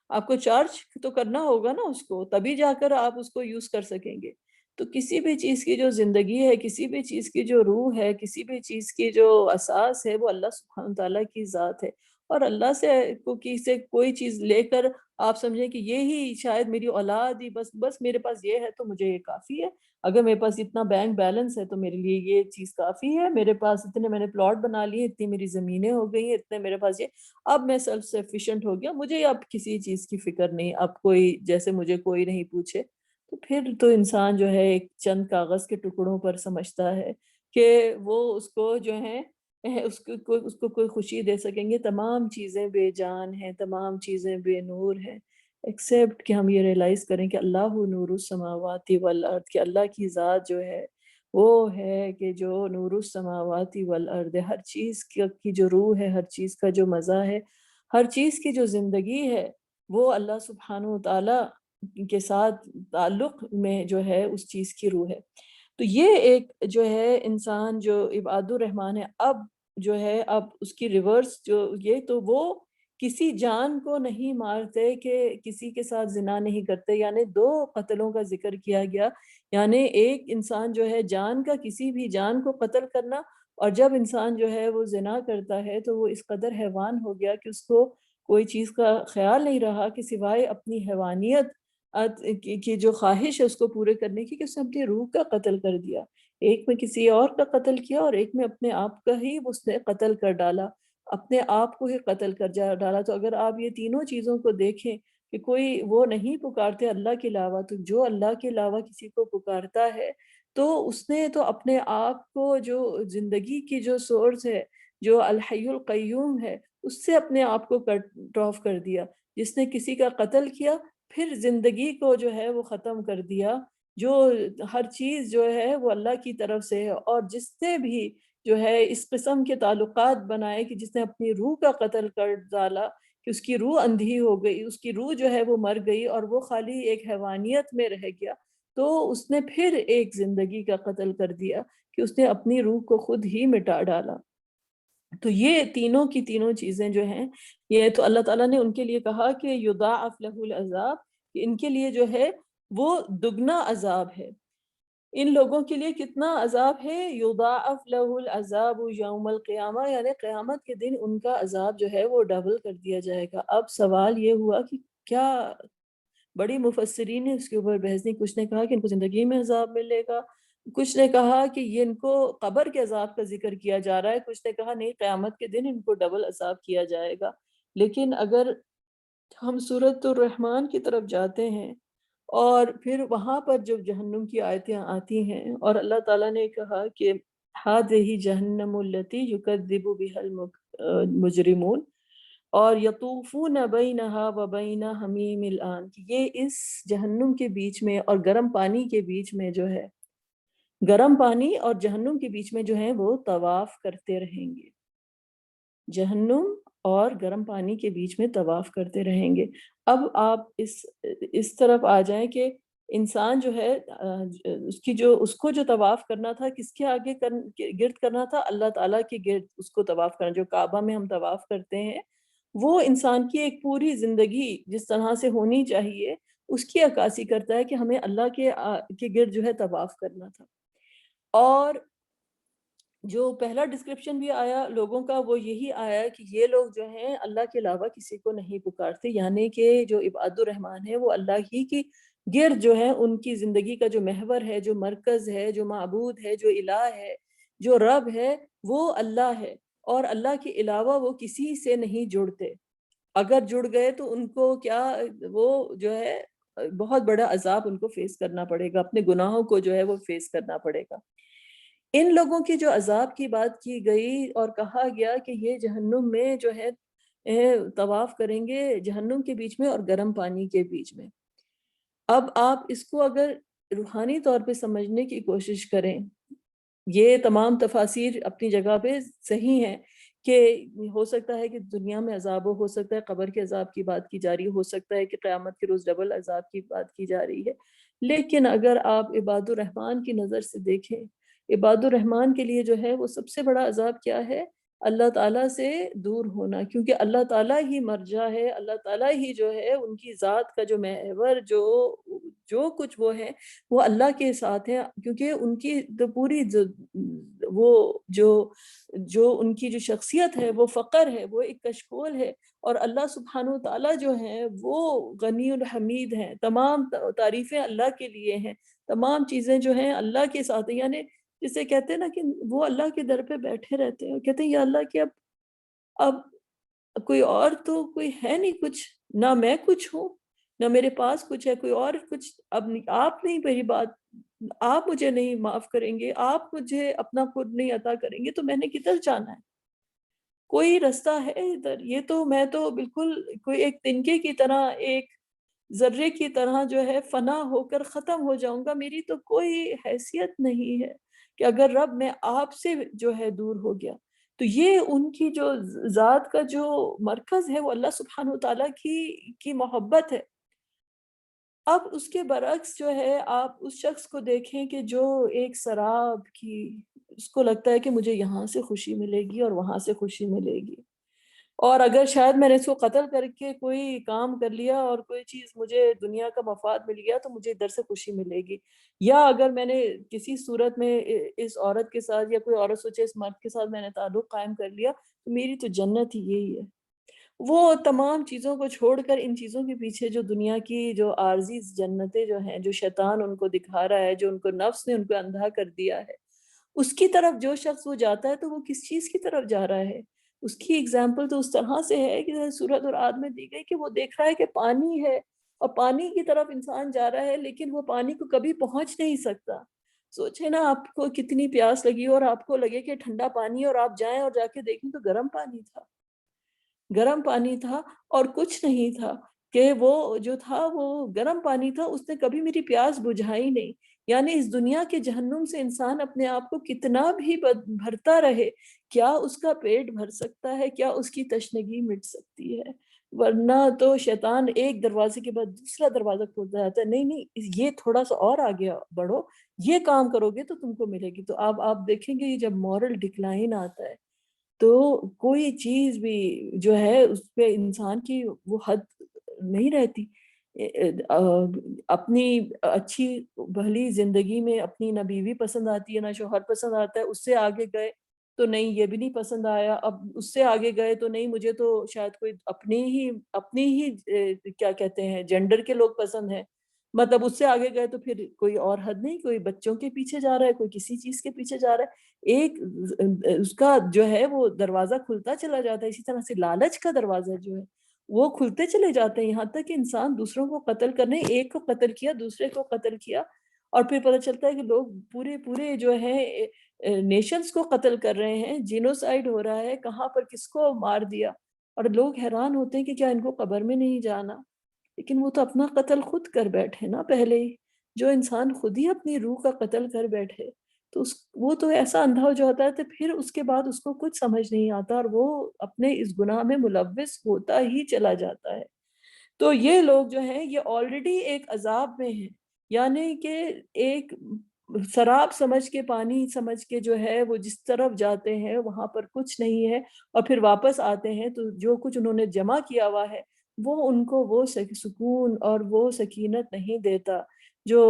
آپ کو چارج تو کرنا ہوگا نا اس کو، تبھی جا کر آپ اس کو یوز کر سکیں گے۔ تو کسی بھی چیز کی جو زندگی ہے، کسی بھی چیز کی جو روح ہے، کسی بھی چیز کی جو اساس ہے، وہ اللہ سبحانہ تعالیٰ کی ذات ہے، اور اللہ سے کوئی چیز لے کر آپ سمجھیں کہ یہی شاید میری اولاد ہی، بس میرے پاس یہ ہے تو مجھے یہ کافی ہے، اگر میرے پاس اتنا بینک بیلنس ہے تو میرے لیے یہ چیز کافی ہے، میرے پاس اتنے میں نے پلاٹ بنا لیے، اتنی میری زمینیں ہو گئی ہیں، اتنے میرے پاس یہ، اب میں سیلف سفیشینٹ ہو گیا، مجھے اب کسی چیز کی فکر نہیں، اب کوئی جیسے مجھے کوئی نہیں پوچھے، تو پھر تو انسان جو ہے ایک چند کاغذ کے ٹکڑوں پر سمجھتا ہے کہ وہ اس کو جو ہے اس کو کوئی خوشی دے سکیں گے، تمام چیزیں بے جان ہیں، تمام چیزیں بے نور ہیں، ایکسیپٹ کہ ہم یہ ریلائز کریں کہ اللہ نور السماوات والارض، کہ اللہ کی ذات جو ہے وہ ہے کہ جو نور السماوات والارض، ہر چیز کی جو روح ہے، ہر چیز کا جو مزہ ہے، ہر چیز کی جو زندگی ہے، وہ اللہ سبحانہ و تعالیٰ کے ساتھ تعلق میں جو ہے اس چیز کی روح ہے۔ تو یہ ایک جو ہے انسان جو عباد الرحمن ہے، اب جو ہے اب اس کی ریورس جو یہ، تو وہ کسی جان کو نہیں مارتے، کہ کسی کے ساتھ زنا نہیں کرتے، یعنی 2 قتلوں کا ذکر کیا گیا، یعنی ایک انسان جو ہے جان کا، کسی بھی جان کو قتل کرنا، اور جب انسان جو ہے وہ زنا کرتا ہے تو وہ اس قدر حیوان ہو گیا کہ اس کو کوئی چیز کا خیال نہیں رہا کہ سوائے اپنی حیوانیت کی جو خواہش ہے اس کو پورے کرنے کی، کہ اس نے اپنی روح کا قتل کر دیا، ایک میں کسی اور کا قتل کیا اور ایک میں اپنے آپ کا ہی اس نے قتل کر ڈالا، اپنے آپ کو ہی قتل کر ڈالا۔ تو اگر آپ یہ تینوں چیزوں کو دیکھیں کہ کوئی وہ نہیں پکارتے اللہ کے علاوہ، تو جو اللہ کے علاوہ کسی کو پکارتا ہے تو اس نے تو اپنے آپ کو، جو زندگی کی جو سورس ہے، جو الحی القیوم ہے، اس سے اپنے آپ کو کٹ آف کر دیا۔ جس نے کسی کا قتل کیا، پھر زندگی کو جو ہے وہ ختم کر دیا، جو ہر چیز جو ہے وہ اللہ کی طرف سے ہے، اور جس نے بھی جو ہے اس قسم کے تعلقات بنائے کہ جس نے اپنی روح کا قتل کر ڈالا، کہ اس کی روح اندھی ہو گئی، اس کی روح جو ہے وہ مر گئی اور وہ خالی ایک حیوانیت میں رہ گیا، تو اس نے پھر ایک زندگی کا قتل کر دیا کہ اس نے اپنی روح کو خود ہی مٹا ڈالا۔ تو یہ تینوں کی تینوں چیزیں جو ہیں، یہ تو اللہ تعالیٰ نے ان کے لیے کہا کہ یضاعف لہ العذاب، کہ ان کے لیے جو ہے وہ دگنا عذاب ہے۔ ان لوگوں کے لیے کتنا عذاب ہے؟ یضاعف لہ العذاب یوم القیامہ، یعنی قیامت کے دن ان کا عذاب جو ہے وہ ڈبل کر دیا جائے گا۔ اب سوال یہ ہوا کہ کیا، بڑی مفسرین نے اس کے اوپر بحث نہیں، کچھ نے کہا کہ ان کو زندگی میں عذاب ملے گا، کچھ نے کہا کہ یہ ان کو قبر کے عذاب کا ذکر کیا جا رہا ہے، کچھ نے کہا نہیں، قیامت کے دن ان کو ڈبل عذاب کیا جائے گا۔ لیکن اگر ہم سورۃ الرحمن کی طرف جاتے ہیں اور پھر وہاں پر جب جہنم کی آیتیں آتی ہیں اور اللہ تعالیٰ نے کہا کہ ہذہ جہنم التی یکذب بها المجرمون، اور یطوفون بینہا وبین حمیم الآن، کہ یہ اس جہنم کے بیچ میں اور گرم پانی کے بیچ میں جو ہے، گرم پانی اور جہنم کے بیچ میں جو ہے وہ طواف کرتے رہیں گے، جہنم اور گرم پانی کے بیچ میں طواف کرتے رہیں گے۔ اب آپ اس طرف آ جائیں کہ انسان جو ہے اس کو جو طواف کرنا تھا، کس کے آگے گرد کرنا تھا؟ اللہ تعالیٰ کے گرد اس کو طواف کرنا، جو کعبہ میں ہم طواف کرتے ہیں، وہ انسان کی ایک پوری زندگی جس طرح سے ہونی چاہیے اس کی عکاسی کرتا ہے کہ ہمیں اللہ کے گرد جو ہے طواف کرنا تھا۔ اور جو پہلا ڈسکرپشن بھی آیا لوگوں کا وہ یہی آیا کہ یہ لوگ جو ہیں اللہ کے علاوہ کسی کو نہیں پکارتے، یعنی کہ جو عباد الرحمن ہے وہ اللہ ہی کی گرد جو ہے ان کی زندگی کا جو محور ہے، جو مرکز ہے، جو معبود ہے، جو الہ ہے، جو رب ہے، وہ اللہ ہے، اور اللہ کے علاوہ وہ کسی سے نہیں جڑتے۔ اگر جڑ گئے تو ان کو کیا، وہ جو ہے بہت بڑا عذاب ان کو فیس کرنا پڑے گا، اپنے گناہوں کو جو ہے وہ فیس کرنا پڑے گا۔ ان لوگوں کی جو عذاب کی بات کی گئی اور کہا گیا کہ یہ جہنم میں جو ہے طواف کریں گے جہنم کے بیچ میں اور گرم پانی کے بیچ میں۔ اب آپ اس کو اگر روحانی طور پہ سمجھنے کی کوشش کریں، یہ تمام تفاسیر اپنی جگہ پہ صحیح ہیں کہ ہو سکتا ہے کہ دنیا میں عذاب ہو سکتا ہے قبر کے عذاب کی بات کی جا رہی ہو سکتا ہے کہ قیامت کے روز ڈبل عذاب کی بات کی جا رہی ہے، لیکن اگر آپ عباد الرحمن کی نظر سے دیکھیں، عباد الرحمن کے لیے جو ہے وہ سب سے بڑا عذاب کیا ہے؟ اللہ تعالیٰ سے دور ہونا، کیونکہ اللہ تعالیٰ ہی مرجع ہے، اللہ تعالیٰ ہی جو ہے ان کی ذات کا جو محور جو کچھ وہ ہے وہ اللہ کے ساتھ ہے، کیونکہ ان کی تو پوری وہ جو ان کی جو شخصیت ہے وہ فقر ہے، وہ ایک کشکول ہے، اور اللہ سبحانہ وتعالیٰ جو ہیں وہ غنی الحمید ہیں، تمام تعریفیں اللہ کے لیے ہیں، تمام چیزیں جو ہیں اللہ کے ساتھ ہیں، یعنی جسے کہتے ہیں نا کہ وہ اللہ کے در پہ بیٹھے رہتے ہیں اور کہتے ہیں یا اللہ کہ اب کوئی اور تو کوئی ہے نہیں کچھ، نہ میں کچھ ہوں نہ میرے پاس کچھ ہے، کوئی اور کچھ، اب آپ نہیں میری بات، آپ مجھے نہیں معاف کریں گے، آپ مجھے اپنا خود نہیں عطا کریں گے تو میں نے کدھر جانا ہے؟ کوئی رستہ ہے ادھر؟ یہ تو میں تو بالکل کوئی ایک تنکے کی طرح، ایک ذرے کی طرح جو ہے فنا ہو کر ختم ہو جاؤں گا، میری تو کوئی حیثیت نہیں ہے کہ اگر رب میں آپ سے جو ہے دور ہو گیا تو یہ ان کی جو ذات کا جو مرکز ہے وہ اللہ سبحانہ وتعالیٰ کی محبت ہے۔ اب اس کے برعکس جو ہے آپ اس شخص کو دیکھیں کہ جو ایک سراب کی، اس کو لگتا ہے کہ مجھے یہاں سے خوشی ملے گی اور وہاں سے خوشی ملے گی، اور اگر شاید میں نے اس کو قتل کر کے کوئی کام کر لیا اور کوئی چیز مجھے دنیا کا مفاد مل گیا تو مجھے ادھر سے خوشی ملے گی، یا اگر میں نے کسی صورت میں اس عورت کے ساتھ یا کوئی عورت سوچے اس مرد کے ساتھ میں نے تعلق قائم کر لیا تو میری تو جنت ہی یہی ہے۔ وہ تمام چیزوں کو چھوڑ کر ان چیزوں کے پیچھے جو دنیا کی جو عارضی جنتیں جو ہیں، جو شیطان ان کو دکھا رہا ہے، جو ان کو نفس نے ان کو اندھا کر دیا ہے، اس کی طرف جو شخص وہ جاتا ہے تو وہ کس چیز کی طرف جا رہا ہے؟ اس کی اگزامپل تو اس طرح سے ہے کہ سورۃ الرعد میں دی گئی کہ وہ دیکھ رہا ہے کہ پانی ہے اور پانی کی طرف انسان جا رہا ہے لیکن وہ پانی کو کبھی پہنچ نہیں سکتا۔ سوچے نا آپ کو کتنی پیاس لگی اور آپ کو لگے کہ ٹھنڈا پانی اور آپ جائیں اور جا کے دیکھیں تو گرم پانی تھا، گرم پانی تھا اور کچھ نہیں تھا، کہ وہ جو تھا وہ گرم پانی تھا، اس نے کبھی میری پیاس بجھائی نہیں۔ یعنی اس دنیا کے جہنم سے انسان اپنے آپ کو کتنا بھی بھرتا رہے، کیا اس کا پیٹ بھر سکتا ہے؟ کیا اس کی تشنگی مٹ سکتی ہے؟ ورنہ تو شیطان ایک دروازے کے بعد دوسرا دروازہ کھولتا جاتا ہے، نہیں نہیں یہ تھوڑا سا اور آگے بڑھو، یہ کام کرو گے تو تم کو ملے گی۔ تو اب آپ دیکھیں گے جب مورل ڈکلائن آتا ہے تو کوئی چیز بھی جو ہے اس پہ انسان کی وہ حد نہیں رہتی۔ اپنی اچھی بھلی زندگی میں اپنی نہ بیوی پسند آتی ہے نہ شوہر پسند آتا ہے، اس سے آگے گئے تو نہیں یہ بھی نہیں پسند آیا، اب اس سے آگے گئے تو نہیں مجھے تو شاید کوئی اپنی ہی کیا کہتے ہیں جینڈر کے لوگ پسند ہیں، مطلب اس سے آگے گئے تو پھر کوئی اور حد نہیں، کوئی بچوں کے پیچھے جا رہا ہے، کوئی کسی چیز کے پیچھے جا رہا ہے، ایک اس کا جو ہے وہ دروازہ کھلتا چلا جاتا ہے۔ اسی طرح سے لالچ کا دروازہ جو ہے وہ کھلتے چلے جاتے ہیں، یہاں تک کہ انسان دوسروں کو قتل کرنے، ایک کو قتل کیا دوسرے کو قتل کیا، اور پھر پتہ چلتا ہے کہ لوگ پورے پورے جو ہیں نیشنز کو قتل کر رہے ہیں، جینوسائیڈ ہو رہا ہے، کہاں پر کس کو مار دیا، اور لوگ حیران ہوتے ہیں کہ کیا ان کو قبر میں نہیں جانا؟ لیکن وہ تو اپنا قتل خود کر بیٹھے نا پہلے ہی۔ جو انسان خود ہی اپنی روح کا قتل کر بیٹھے تو وہ تو ایسا اندھا ہو جاتا ہے تو پھر اس کے بعد اس کو کچھ سمجھ نہیں آتا اور وہ اپنے اس گناہ میں ملوث ہوتا ہی چلا جاتا ہے۔ تو یہ لوگ جو ہیں یہ آلریڈی ایک عذاب میں ہیں، یعنی کہ ایک سراب سمجھ کے، پانی سمجھ کے جو ہے وہ جس طرف جاتے ہیں وہاں پر کچھ نہیں ہے، اور پھر واپس آتے ہیں تو جو کچھ انہوں نے جمع کیا ہوا ہے وہ ان کو وہ سکون اور وہ سکینت نہیں دیتا جو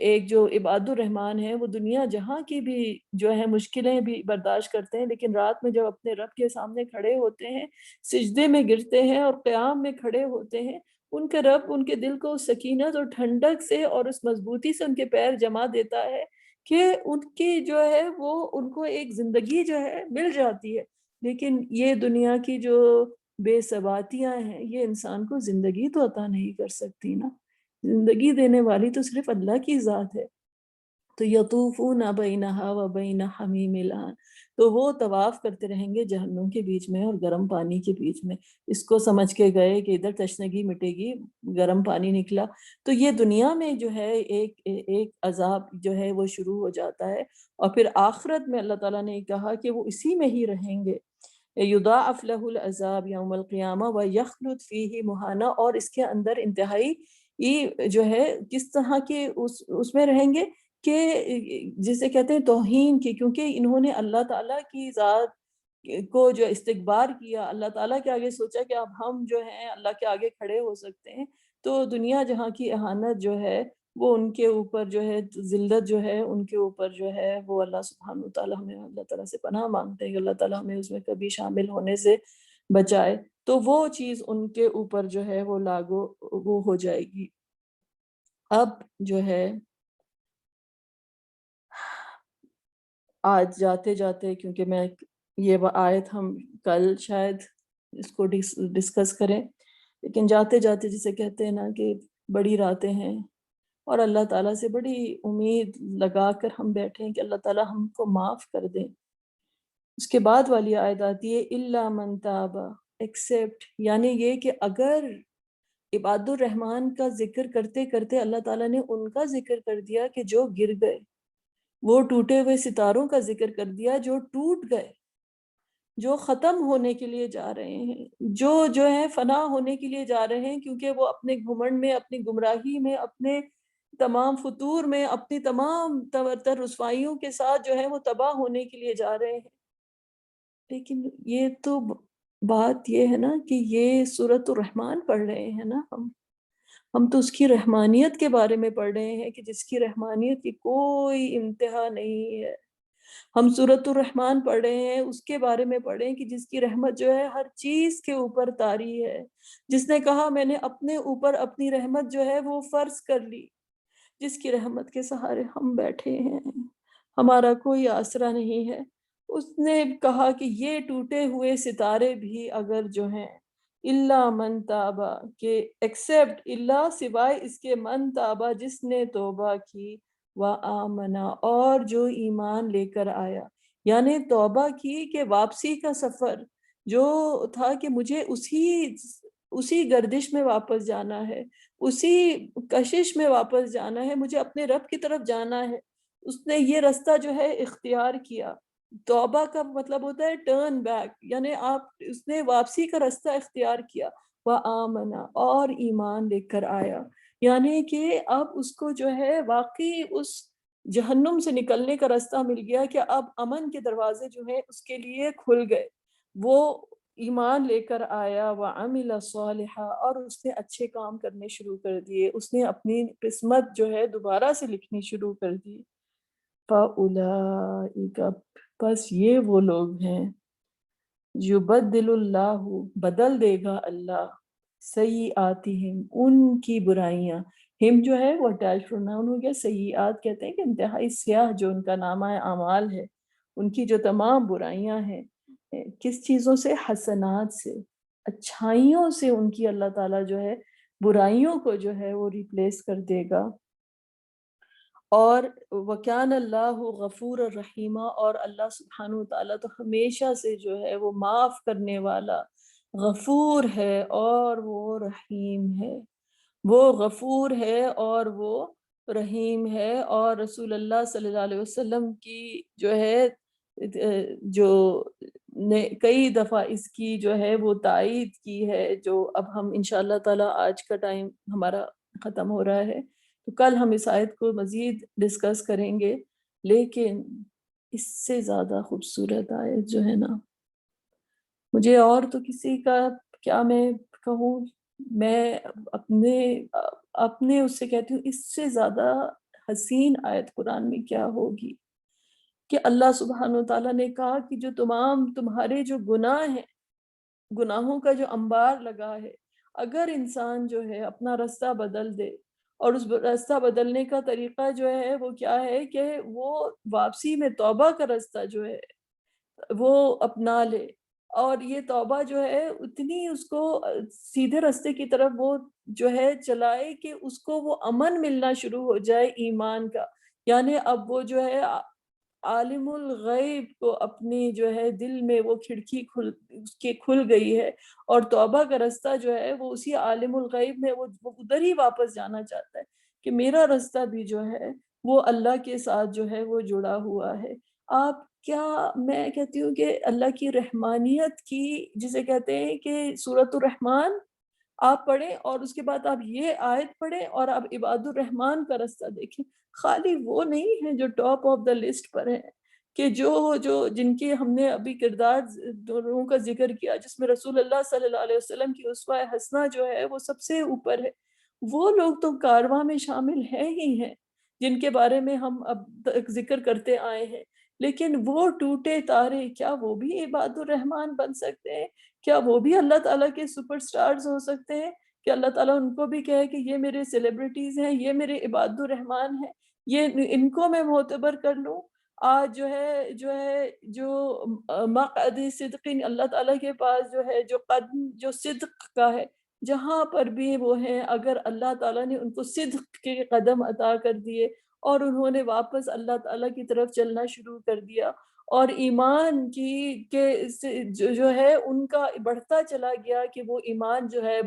ایک جو عباد الرحمن ہے وہ دنیا جہاں کی بھی جو ہے مشکلیں بھی برداشت کرتے ہیں، لیکن رات میں جب اپنے رب کے سامنے کھڑے ہوتے ہیں، سجدے میں گرتے ہیں اور قیام میں کھڑے ہوتے ہیں، ان کے رب ان کے دل کو اس سکینت اور ٹھنڈک سے اور اس مضبوطی سے ان کے پیر جما دیتا ہے کہ ان کی جو ہے وہ ان کو ایک زندگی جو ہے مل جاتی ہے۔ لیکن یہ دنیا کی جو بے ثباتیاں ہیں یہ انسان کو زندگی تو عطا نہیں کر سکتی نا، زندگی دینے والی تو صرف اللہ کی ذات ہے۔ تو یطوفون بینہا و بین حمیم الآن، تو وہ طواف کرتے رہیں گے جہنم کے بیچ میں اور گرم پانی کے بیچ میں، اس کو سمجھ کے گئے کہ ادھر تشنگی مٹے گی، گرم پانی نکلا۔ تو یہ دنیا میں جو ہے ایک عذاب جو ہے وہ شروع ہو جاتا ہے، اور پھر آخرت میں اللہ تعالیٰ نے کہا کہ وہ اسی میں ہی رہیں گے۔ یضاعف له العذاب یوم القیامہ ویخلد فیہ مہانا، اور اس کے اندر انتہائی جو ہے کس طرح کے اس میں رہیں گے کہ جسے کہتے ہیں توہین کی، کیونکہ انہوں نے اللہ تعالیٰ کی ذات کو جو استکبار کیا، اللہ تعالیٰ کے آگے سوچا کہ اب ہم جو ہیں اللہ کے آگے کھڑے ہو سکتے ہیں، تو دنیا جہاں کی اہانت جو ہے وہ ان کے اوپر جو ہے، ذلت جو ہے ان کے اوپر جو ہے وہ اللہ سبحانہ وتعالیٰ، ہمیں اللہ تعالیٰ سے پناہ مانگتے ہیں کہ اللہ تعالیٰ ہمیں اس میں کبھی شامل ہونے سے بچائے، تو وہ چیز ان کے اوپر جو ہے وہ لاگو وہ ہو جائے گی۔ اب جو ہے آج جاتے جاتے، کیونکہ میں یہ آیت ہم کل شاید اس کو ڈسکس کریں، لیکن جاتے جاتے جسے کہتے ہیں نا کہ بڑی راتیں ہیں اور اللہ تعالیٰ سے بڑی امید لگا کر ہم بیٹھے ہیں کہ اللہ تعالیٰ ہم کو معاف کر دیں۔ اس کے بعد والی آیت آتی ہے الا من تاب، ایکسیپٹ، یعنی یہ کہ اگر عباد الرحمن کا ذکر کرتے کرتے اللہ تعالیٰ نے ان کا ذکر کر دیا کہ جو گر گئے، وہ ٹوٹے ہوئے ستاروں کا ذکر کر دیا جو ٹوٹ گئے، جو ختم ہونے کے لیے جا رہے ہیں، جو ہے فنا ہونے کے لیے جا رہے ہیں، کیونکہ وہ اپنے گھمنڈ میں، اپنی گمراہی میں، اپنے تمام فطور میں، اپنی تمام تر رسوائیوں کے ساتھ جو ہے وہ تباہ ہونے کے لیے جا رہے ہیں۔ لیکن یہ تو بات یہ ہے نا کہ یہ سورۃ الرحمن پڑھ رہے ہیں نا ہم تو اس کی رحمانیت کے بارے میں پڑھ رہے ہیں کہ جس کی رحمانیت کی کوئی انتہا نہیں ہے۔ ہم سورۃ الرحمن پڑھ رہے ہیں، اس کے بارے میں پڑھیں کہ جس کی رحمت جو ہے ہر چیز کے اوپر طاری ہے، جس نے کہا میں نے اپنے اوپر اپنی رحمت جو ہے وہ فرض کر لی، جس کی رحمت کے سہارے ہم بیٹھے ہیں، ہمارا کوئی آسرا نہیں ہے۔ اس نے کہا کہ یہ ٹوٹے ہوئے ستارے بھی اگر جو ہیں اللہ من تابا، کہ ایکسیپٹ اللہ، سوائے اس کے من تابا جس نے توبہ کی، وآمنا، اور جو ایمان لے کر آیا، یعنی توبہ کی کہ واپسی کا سفر جو تھا کہ مجھے اسی گردش میں واپس جانا ہے، اسی کشش میں واپس جانا ہے، مجھے اپنے رب کی طرف جانا ہے، اس نے یہ رستہ جو ہے اختیار کیا۔ توبہ کا مطلب ہوتا ہے ٹرن بیک، یعنی اس نے واپسی کا رستہ اختیار کیا، وآمنا، اور ایمان لے کر آیا، یعنی کہ اب اس کو جو ہے واقعی اس جہنم سے نکلنے کا راستہ مل گیا کہ اب امن کے دروازے جو ہیں اس کے لیے کھل گئے۔ وہ ایمان لے کر آیا، وعمل صالحا، اور اس نے اچھے کام کرنے شروع کر دیے، اس نے اپنی قسمت جو ہے دوبارہ سے لکھنی شروع کر دی۔ فَأُولَئِكَ، بس یہ وہ لوگ ہیں، یبدل اللہ، بدل دے گا اللہ، سیئاتہم، ان کی برائیاں، ہم جو ہے وہ اٹیچ پروناؤن ہو گیا، سیئات کہتے ہیں کہ انتہائی سیاہ جو ان کا نامہ اعمال ہے، ان کی جو تمام برائیاں ہیں، کس چیزوں سے؟ حسنات سے، اچھائیوں سے ان کی اللہ تعالیٰ جو ہے برائیوں کو جو ہے وہ ریپلیس کر دے گا۔ اور وَكَانَ اللَّهُ غَفُورًا رَحِيمًا، اور اللہ سبحانہ وتعالیٰ تو ہمیشہ سے جو ہے وہ معاف کرنے والا غفور ہے اور وہ رحیم ہے، وہ غفور ہے اور وہ رحیم ہے۔ اور رسول اللہ صلی اللہ علیہ وسلم کی جو ہے جو نے کئی دفعہ اس کی جو ہے وہ تائید کی ہے، جو اب ہم انشاءاللہ تعالی آج کا ٹائم ہمارا ختم ہو رہا ہے تو کل ہم اس آیت کو مزید ڈسکس کریں گے، لیکن اس سے زیادہ خوبصورت آیت جو ہے نا، مجھے اور تو کسی کا کیا میں کہوں، میں اپنے اپنے اس سے کہتی ہوں اس سے زیادہ حسین آیت قرآن میں کیا ہوگی کہ اللہ سبحانہ و تعالیٰ نے کہا کہ جو تمام تمہارے جو گناہ ہیں، گناہوں کا جو انبار لگا ہے، اگر انسان جو ہے اپنا راستہ بدل دے، اور اس راستہ بدلنے کا طریقہ جو ہے وہ کیا ہے کہ وہ واپسی میں توبہ کا راستہ جو ہے وہ اپنا لے، اور یہ توبہ جو ہے اتنی اس کو سیدھے راستے کی طرف وہ جو ہے چلائے کہ اس کو وہ امن ملنا شروع ہو جائے ایمان کا، یعنی اب وہ جو ہے عالم الغیب کو اپنی جو ہے دل میں وہ کھڑکی اس کے کھل گئی ہے، اور توبہ کا راستہ جو ہے وہ اسی عالم الغیب میں وہ ادھر ہی واپس جانا چاہتا ہے کہ میرا راستہ بھی جو ہے وہ اللہ کے ساتھ جو ہے وہ جڑا ہوا ہے۔ آپ کیا، میں کہتی ہوں کہ اللہ کی رحمانیت کی جسے کہتے ہیں کہ سورۃ الرحمن آپ پڑھیں، اور اس کے بعد آپ یہ آیت پڑھیں اور آپ عباد الرحمن کا راستہ دیکھیں، خالی وہ نہیں ہیں جو ٹاپ آف دا لسٹ پر ہیں، کہ جو جن کے ہم نے ابھی کردار لوگوں کا ذکر کیا، جس میں رسول اللہ صلی اللہ علیہ وسلم کی اسوہ حسنہ جو ہے وہ سب سے اوپر ہے، وہ لوگ تو کارواں میں شامل ہیں ہی ہیں جن کے بارے میں ہم اب تک ذکر کرتے آئے ہیں، لیکن وہ ٹوٹے تارے کیا وہ بھی عباد الرحمن بن سکتے ہیں؟ کیا وہ بھی اللہ تعالیٰ کے سپر سٹارز ہو سکتے ہیں کہ اللہ تعالیٰ ان کو بھی کہے کہ یہ میرے سیلیبریٹیز ہیں، یہ میرے عباد الرحمن ہیں، یہ ان کو میں معتبر کر لوں؟ آج جو مقعد صدقین اللہ تعالیٰ کے پاس جو ہے جو قدم جو صدق کا ہے، جہاں پر بھی وہ ہیں، اگر اللہ تعالیٰ نے ان کو صدق کے قدم عطا کر دیے اور انہوں نے واپس اللہ تعالیٰ کی طرف چلنا شروع کر دیا، اور ایمان کی جو ہے ان کا بڑھتا چلا گیا کہ وہ ایمان جو ہے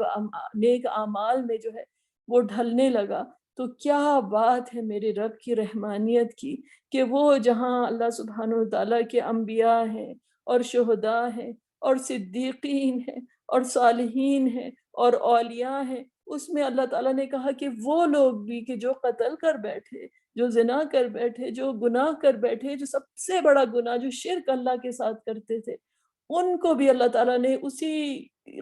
نیک اعمال میں جو ہے وہ ڈھلنے لگا، تو کیا بات ہے میرے رب کی رحمانیت کی کہ وہ جہاں اللہ سبحانہ وتعالیٰ کے انبیاء ہیں اور شہداء ہیں اور صدیقین ہیں اور صالحین ہیں اور اولیاء ہیں، اس میں اللہ تعالیٰ نے کہا کہ وہ لوگ بھی کہ جو قتل کر بیٹھے، جو زنا کر بیٹھے، جو گناہ کر بیٹھے، جو سب سے بڑا گناہ جو شرک اللہ کے ساتھ کرتے تھے، ان کو بھی اللہ تعالیٰ نے اسی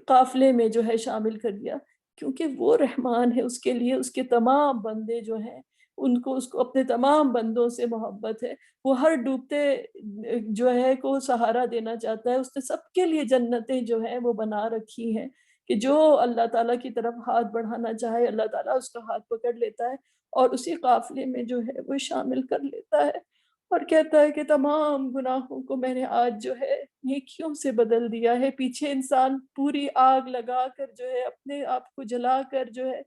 قافلے میں جو ہے شامل کر دیا، کیونکہ وہ رحمان ہے، اس کے لیے اس کے تمام بندے جو ہیں اس کو اپنے تمام بندوں سے محبت ہے، وہ ہر ڈوبتے جو ہے کو سہارا دینا چاہتا ہے، اس نے سب کے لیے جنتیں جو ہیں وہ بنا رکھی ہیں کہ جو اللہ تعالیٰ کی طرف ہاتھ بڑھانا چاہے اللہ تعالیٰ اس کا ہاتھ پکڑ لیتا ہے اور اسی قافلے میں جو ہے وہ شامل کر لیتا ہے، اور کہتا ہے کہ تمام گناہوں کو میں نے آج جو ہے نیکیوں سے بدل دیا ہے۔ پیچھے انسان پوری آگ لگا کر جو ہے اپنے آپ کو جلا کر جو ہے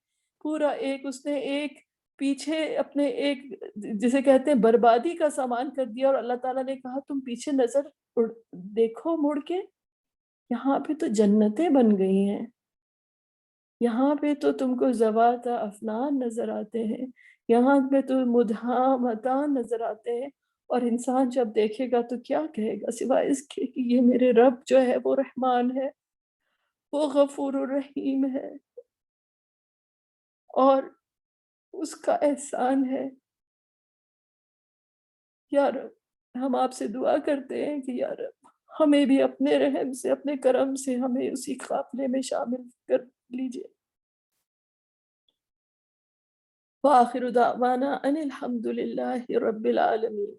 پورا اس نے ایک پیچھے اپنے ایک جسے کہتے ہیں بربادی کا سامان کر دیا، اور اللہ تعالیٰ نے کہا تم پیچھے نظر دیکھو مڑ کے، یہاں پہ تو جنتیں بن گئی ہیں، یہاں پہ تو تم کو ذوات افنان نظر آتے ہیں، یہاں پہ تو مدھامتان نظر آتے ہیں، اور انسان جب دیکھے گا تو کیا کہے گا سوائے اس کے کہ یہ میرے رب جو ہے وہ رحمان ہے، وہ غفور الرحیم ہے، اور اس کا احسان ہے۔ یا رب ہم آپ سے دعا کرتے ہیں کہ یا رب ہمیں بھی اپنے رحم سے اپنے کرم سے ہمیں اسی قافلے میں شامل کر لیجئے۔ وآخر دعوانا ان الحمد للہ رب العالمین۔